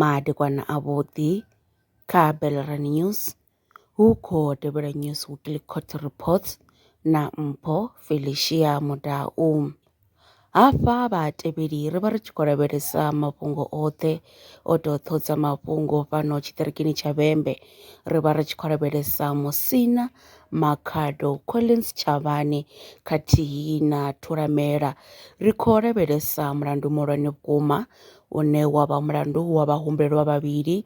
madekwana avhuḓi kha Belrun News hu khou tevhela News Weekly Court Reports na mpho Felicia Mudau. Hafha vhatevheli ri vha ri tshi khou lavhelesa mafhungo oṱhe o tou ṱhodza mafhungo fhano tshiṱirikini tsha Vhembe. Ri vha ri tshi khou lavhelesa Musina Makhado Collins Chavani khathihi na Thulamela. Ri khou lavhelesa mulandu muhulwane vhukuma une wavha mulandu wa vhahumbelwa vhavhili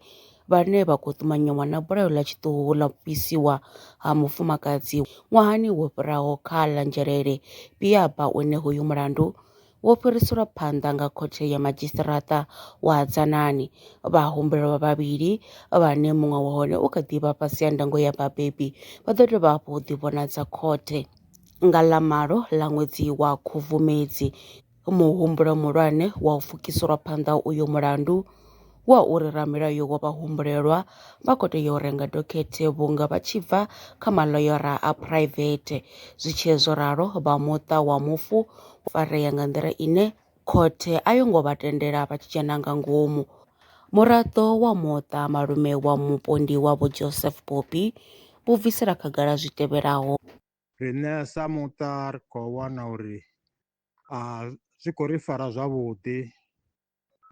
vhane vha khou ṱumanyiwa na bulayo ḽa tshiṱuhu ḽa bvisiwa ha mufumakadzi ṅwahani wo fhiraho kha ḽa Nzhelele Biaba une hoyu mulandu wo fhiriselwa phanḓa nga khothe ya madzhisiṱiraṱa wa Dzanani. Vhahumbelwa vhavhili vhane muṅwe wa hone u kha ḓivha fhasi ya ndango ya vhabebi vha ḓo dovha hafhu ḓivhonadza khothe nga ḽa malo ḽa ṅwedzi wa Khubvumedzi. Muhumbulo muhulwane wa u pfukiselwa phanḓa uyu mulandu wa uri ramilayo wa vhahumbulelwa vha khou tea u renga dokhethe vhunga vha tshi bva kha maḽoyara a phuraivethe. Zwi tshi zwo ralo vha muṱa wa mufu farea nga nḓila ine khothe a yo ngo vha tendela vha tshi dzhena nga ngomu. Muraḓo wa muṱa malume wa mupondi wavho Joseph Bobby vhu bvisela khagala zwi tevhelaho. Riṋe sa muṱa ri khou wana uri zwi khou ri fara zwavhuḓi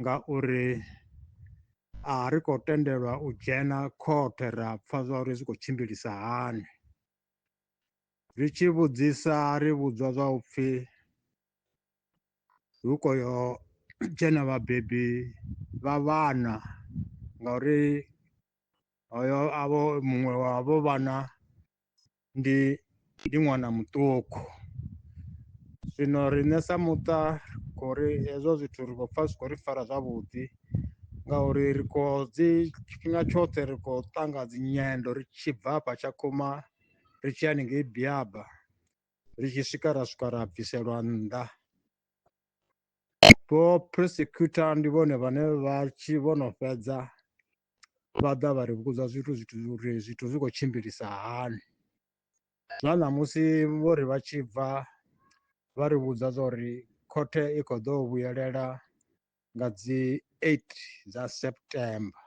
ngauri ri khou tendelwa u dzhena khothe ra pfha zwa uri zwi khou tshimbilisa hani. Ri tshi vhudzisa ri vhudzwa zwa u pfhi hu khou yo dzhena vhabebi vha vhana ngauri hoyo muṅwe wa havho vhana ndi ṅwana muṱuku. Zwino riṋe sa muṱa khori hezwo zwithu ri khou pfha zwi khou ri fara zwavhuḓi ngauri ri khou tshifhinga tshoṱhe ri khou ṱanga dzi nyendo ri tshi bva hafha Tshakhuma ri tshi ya haningei Biaba ri tshi swika ra swika ra bviselwa nnḓa. Vho prosecutor ndi vhone vhane vhono fhedza vha ḓa vha ri vhudza uri zwithu zwi khou tshimbilisa hani. Zwa ṋamusi vho ri vha tshi bva vha ri vhudza zwa uri khothe i khou ḓo vhuyelela nga dzi 8 dza September.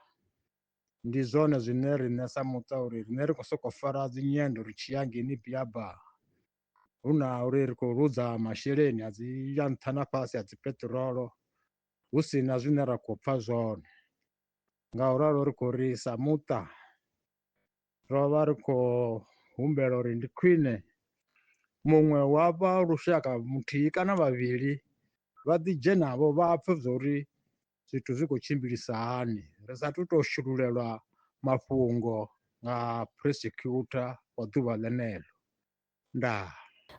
Ndi zwone zwine riṋe sa muṱa uri riṋe ri khou sokou fara dzi nyendo ri tshi ya ngeni Biaba hu na uri ri khou ḽuza masheleni a dzi ya nṱha na fhasi a dzi peṱirolo hu si na zwine ra khou pfha zwone. Nga u ralo ri khou ri sa muṱa ro vha ri khou humbela uri ndi khwine muṅwe wa vha lushaka muthihi kana vhavhili vha ḓi dzhenavho vha pfhe zwa uri zwithu zwi khou tshimbilisa hani ri sathu tou shululelwa mafhungo nga prosecutor wa ḓuvha ḽeneḽo. Ndaa.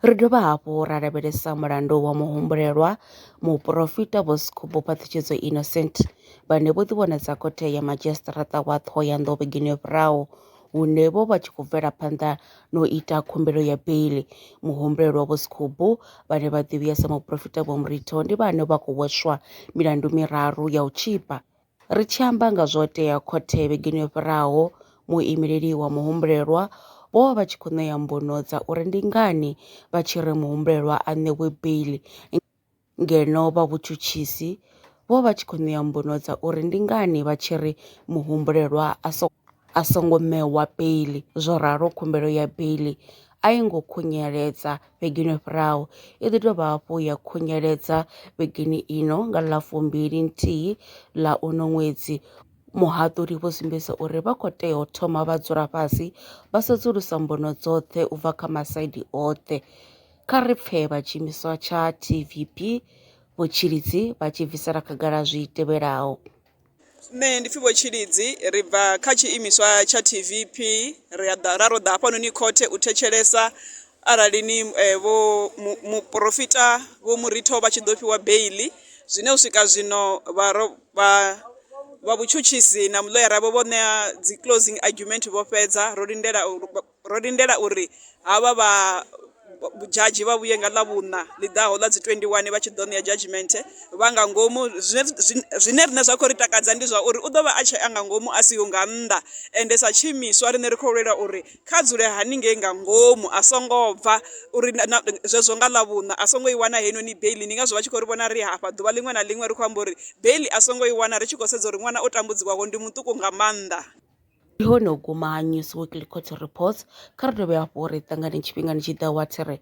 Ri dovha hafhu ra lavhelesa mulandu wa muhumbulelwa muprofita Vho Scoobo Phaṱhutshedzo Innocent vhane vho ḓivhonadza khothe ya madzhisiṱiraṱa wa Thohoyandou vhegeni yo fhiraho hune vho vha tshi khou bvela phanḓa no ita khumbelo ya beiḽi. Muhumbulelwa Vho Scoobo vhane vha ḓivhiwa sa muprofita Vho Murithi ndi vhane vha khou hweswa milandu miraru ya u tshipa. Ri tshi amba nga zwo tea khothe vhegeni yo fhiraho muimeleli wa muhumbulelwa vho vha tshi khou ṋea mbono dza uri ndi ngani vha tshi ri muhumbulelwa a ṋewe beiḽi ngeno vha vhutshutshisi vho vha tshi khou ṋea mbono dza uri ndi ngani vha tshi ri muhumbulelwa a songo ṋewa beiḽi. Zwo ralo khumbelo ya beiḽi a i ngo khunyeledza vhegeni yo fhiraho i ḓi dovha hafhu ya khunyeledza vhegeni ino nga ḽa 21 ḽa uno ṅwedzi. Muhaṱuli vho sumbedzisa uri vha khou tea u thoma vha dzula fhasi vha sedzulusa mbono dzoṱhe u bva kha masaidi oṱhe. Kha ri pfhe vha tshiimiswa tsha TVP Vho Tshilidzi vha tshi bvisela khagala zwi tevhelaho. Nṋe ndi pfhi Vho Tshilidzi ri bva kha tshiimiswa tsha TVP ri ro ḓa hafhanoni khothe u thetshelesa arali ni vho muprofita Vho Murithi vha tshi ḓo fhiwa beiḽi zwine u swika zwino vha vhutshutshisi na muḽoyara vho ṋea dzi closing argument vho fhedza ro lindela uri havha jaji vha vhuye nga ḽavhuṋa ḽi ḓaho ḽa dzi 21 vha tshi ḓo ṋea judgment vha nga ngomu. Zwine riṋe zwa khou ri takadza ndi zwa uri u ḓo vha a tshi ya nga ngomu a siho nga nnḓa, ende sa tshiimiswa riṋe ri khou lwela uri kha dzule haningei nga ngomu a songo bva uri zwezwo nga ḽavhuṋa a songo i wana heinoni beiḽi. Ndi ngazwo vha tshi khou ri vhona ri hafha ḓuvha ḽiṅwe na ḽiṅwe ri khou amba uri beiḽi a songo i wana, ri tshi khou sedza uri ṅwana o tambudziwaho ndi muṱuku nga maanḓa. Ndi hone u guma ha News Weekly Court Reports. Kha ri dovhe hafhu uri ṱangane tshifhingani tshi ḓa wa thiri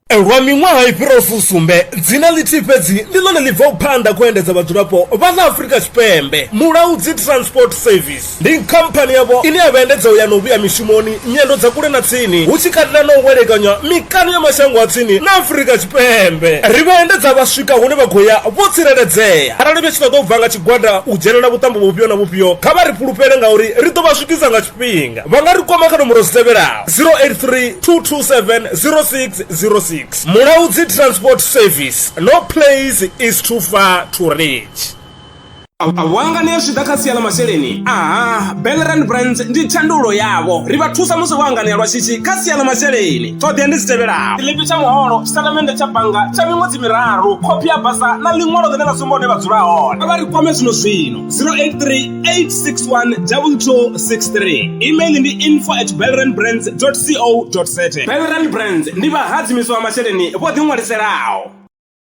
lwa miṅwaha i fhiraho fusumbe dzina ḽithihi fhedzi ndi ḽone ḽi bvaho phanḓa khou endedza vhadzulapo vha ḽa Afrika Tshipembe. Mulaudzi Transport Service ndi khamphani yavho ine ya vhaendedza u ya na u vhuya mishumoni nyendo dza kule na tsini, hu tshi katela na u welekanya mikano ya mashango a tsini na Afrika Tshipembe. Ri vhaendedza vha swika hune vha khou ya vho tsireledzea. Arali vha tshi ṱoḓa u bva nga tshigwada u dzhenela vhuṱambo vhufhio na vhufhio, kha vha ri fhulufhele ngauri ri ḓo vha swikisa nga tshifhinga. Vha nga ri kwama kha nomboro dzi tevhelaho 083 227 0606. Mulaudzi Transport Service, no place is too far to reach. Wangani ya swika kha sia ḽa masheleni, Bellrand Brands ndi thandulo yavho. Ri vha thusa musi wangani ya lwa shishi kha sia ḽa masheleni. Ṱhoḓea ndi dzi tevhelaho: ḽipi tsha muholo, tshitatamennde tsha bannga tsha miṅwedzi miraru, khophi ya basa na ḽiṅwalo ḽine ḽa sumba hune vha dzula hone. Vha ri kwame zwino 083 861 2263. Email ndi info@bellrandbrands.co.za. Bellrand Brands ndi vhahadzimiswa wa masheleni vho ḓi ṅwaliselaho.